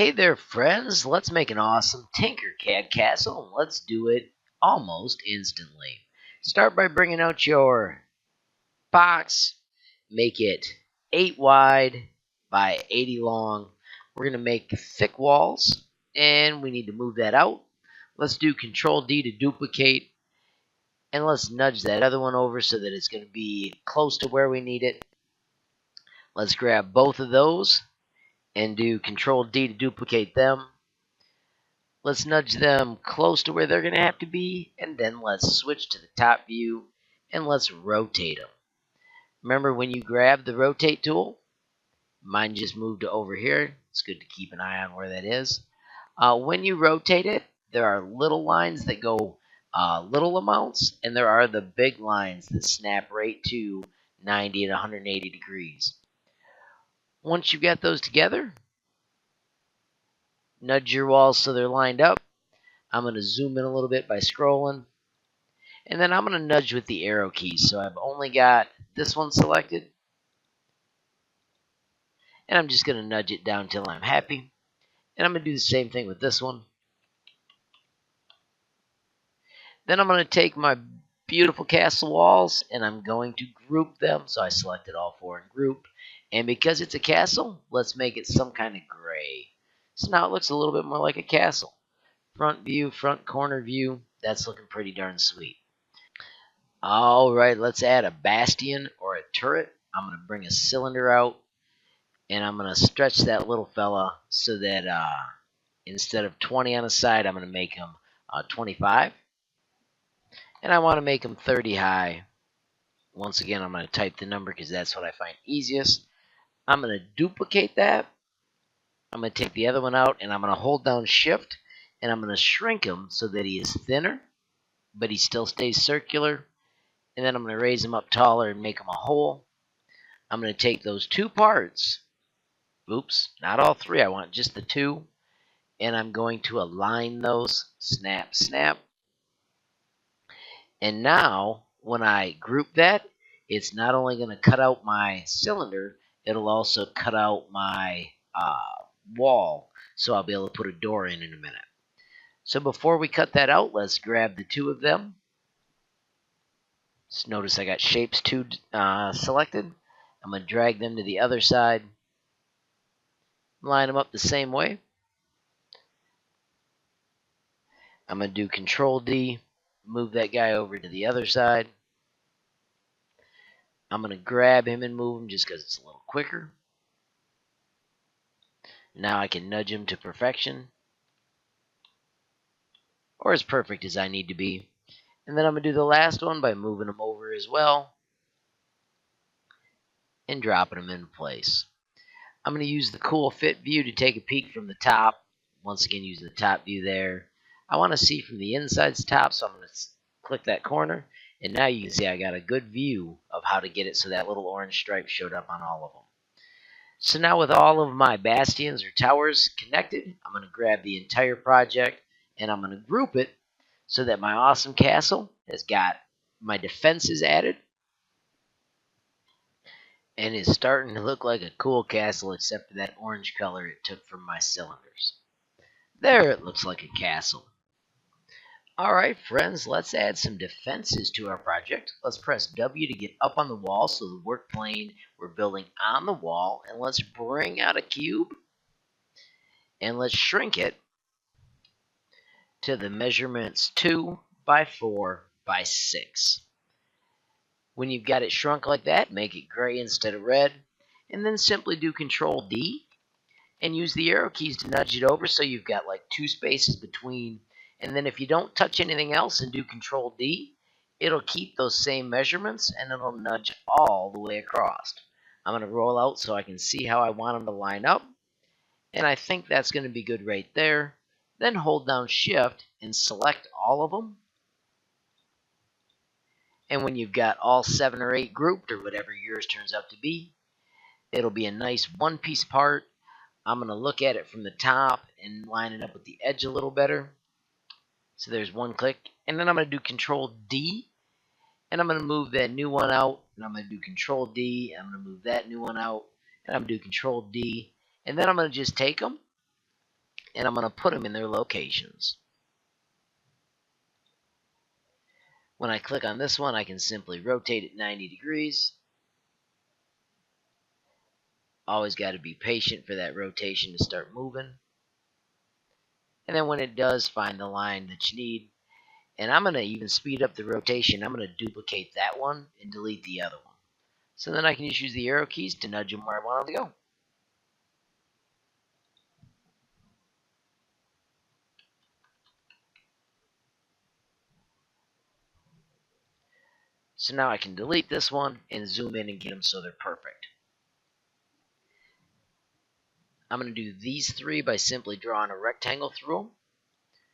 Hey there, friends. Let's make an awesome Tinkercad castle, and let's do it almost instantly. Start by bringing out your box. Make it 8 wide by 80 long. We're going to make thick walls, and we need to move that out. Let's do Control D to duplicate, and let's nudge that other one over so that it's going to be close to where we need it. Let's grab both of those and do Control D to duplicate them. Let's nudge them close to where they're going to have to be, and then let's switch to the top view, and let's rotate them. Remember, when you grab the rotate tool, mine just moved to over here. It's good to keep an eye on where that is. When you rotate it, there are little lines that go little amounts, and there are the big lines that snap right to 90 and 180 degrees. Once you've got those together, nudge your walls so they're lined up. I'm going to zoom in a little bit by scrolling. And then I'm going to nudge with the arrow keys. So I've only got this one selected. And I'm just going to nudge it down until I'm happy. And I'm going to do the same thing with this one. Then I'm going to take my beautiful castle walls and I'm going to group them. So I selected all four in group. And because it's a castle, let's make it some kind of gray. So now it looks a little bit more like a castle. Front view, front corner view. That's looking pretty darn sweet. Alright, let's add a bastion or a turret. I'm going to bring a cylinder out, and I'm going to stretch that little fella so that instead of 20 on the side, I'm going to make him 25. And I want to make him 30 high. Once again, I'm going to type the number because that's what I find easiest. I'm going to duplicate that. I'm going to take the other one out, and I'm going to hold down Shift, and I'm going to shrink him so that he is thinner, but he still stays circular. And then I'm going to raise them up taller and make them a hole. I'm going to take those two parts. Oops, not all three. I want just the two. And I'm going to align those. Snap, snap. And now, when I group that, it's not only going to cut out my cylinder, it'll also cut out my wall. So I'll be able to put a door in a minute. So before we cut that out, let's grab the two of them. Just notice I got shapes 2 selected. I'm going to drag them to the other side. Line them up the same way. I'm going to do Control D. Move that guy over to the other side. I'm going to grab him and move him just because it's a little quicker. Now I can nudge him to perfection. Or as perfect as I need to be. And then I'm going to do the last one by moving him over as well. And dropping him in place. I'm going to use the cool fit view to take a peek from the top. Once again, use the top view there. I want to see from the inside's top, so I'm going to click that corner. And now you can see I got a good view of how to get it so that little orange stripe showed up on all of them. So now with all of my bastions or towers connected, I'm going to grab the entire project and I'm going to group it so that my awesome castle has got my defenses added. And it's starting to look like a cool castle except for that orange color it took from my cylinders. There it looks like a castle. Alright friends, let's add some defenses to our project. Let's press W to get up on the wall so the work plane we're building on the wall. And let's bring out a cube. And let's shrink it to the measurements 2 by 4 by 6. When you've got it shrunk like that, make it gray instead of red. And then simply do Control D and use the arrow keys to nudge it over so you've got like 2 spaces between. And then if you don't touch anything else and do Control D, it'll keep those same measurements and it'll nudge all the way across. I'm going to roll out so I can see how I want them to line up. And I think that's going to be good right there. Then hold down Shift and select all of them. And when you've got all 7 or 8 grouped, or whatever yours turns out to be, it'll be a nice one-piece part. I'm going to look at it from the top and line it up with the edge a little better. So there's one click. And then I'm going to do Control D. And I'm going to move that new one out. And I'm going to do Control D. I'm going to move that new one out. And I'm going to do Control D. And then I'm going to just take them and I'm going to put them in their locations. When I click on this one, I can simply rotate it 90 degrees. Always got to be patient for that rotation to start moving. And then when it does, find the line that you need. And I'm going to even speed up the rotation. I'm going to duplicate that one and delete the other one. So then I can just use the arrow keys to nudge them where I want them to go. So now I can delete this one and zoom in and get them so they're perfect. I'm going to do these three by simply drawing a rectangle through them.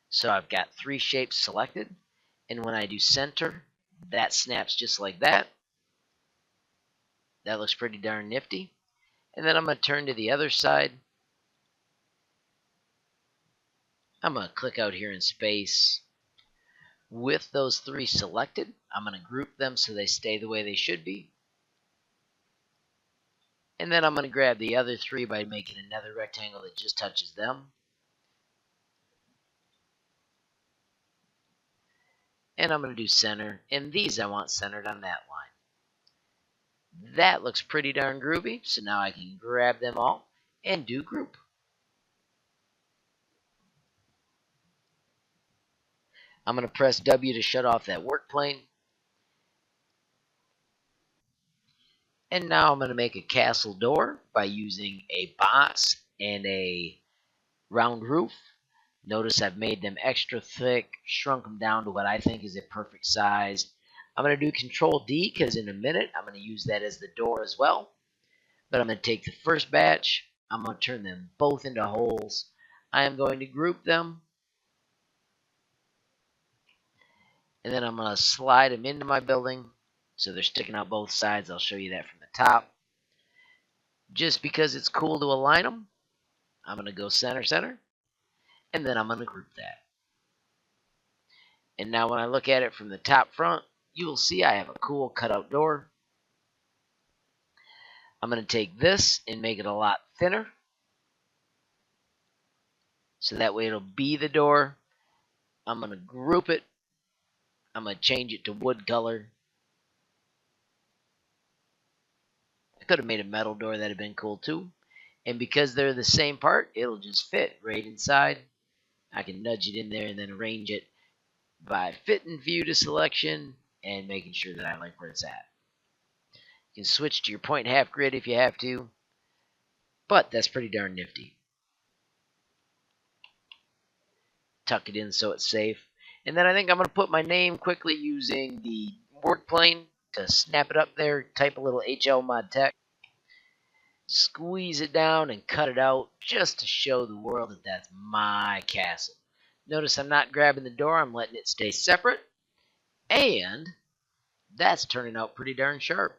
So I've got three shapes selected. And when I do center, that snaps just like that. That looks pretty darn nifty. And then I'm going to turn to the other side. I'm going to click out here in space. With those three selected, I'm going to group them so they stay the way they should be. And then I'm going to grab the other three by making another rectangle that just touches them. And I'm going to do center. And these I want centered on that line. That looks pretty darn groovy. So now I can grab them all and do group. I'm going to press W to shut off that work plane. And now I'm going to make a castle door by using a box and a round roof. Notice I've made them extra thick, shrunk them down to what I think is a perfect size. I'm going to do Control D because in a minute I'm going to use that as the door as well. But I'm going to take the first batch. I'm going to turn them both into holes. I am going to group them. And then I'm going to slide them into my building. So they're sticking out both sides. I'll show you that from the top. Just because it's cool to align them, I'm going to go center, center. And then I'm going to group that. And now when I look at it from the top front, you will see I have a cool cutout door. I'm going to take this and make it a lot thinner. So that way it'll be the door. I'm going to group it. I'm going to change it to wood color. I could have made a metal door. That would have been cool too. And because they're the same part, it'll just fit right inside. I can nudge it in there and then arrange it by fitting view to selection and making sure that I like where it's at. You can switch to your point half grid if you have to, but that's pretty darn nifty. Tuck it in so it's safe. And then I think I'm going to put my name quickly using the work plane to snap it up there, type a little HL mod text, squeeze it down and cut it out just to show the world that that's my castle. Notice I'm not grabbing the door, I'm letting it stay separate, and that's turning out pretty darn sharp.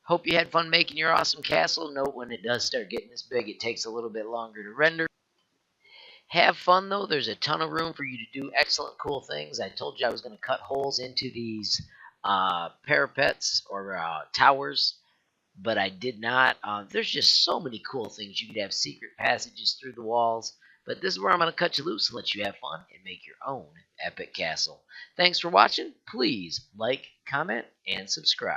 Hope you had fun making your awesome castle. Note when it does start getting this big, it takes a little bit longer to render. Have fun though. There's a ton of room for you to do excellent, cool things. I told you I was going to cut holes into these parapets or towers, but I did not. There's just so many cool things. You could have secret passages through the walls, but this is where I'm going to cut you loose and let you have fun and make your own epic castle. Thanks for watching. Please like, comment, and subscribe.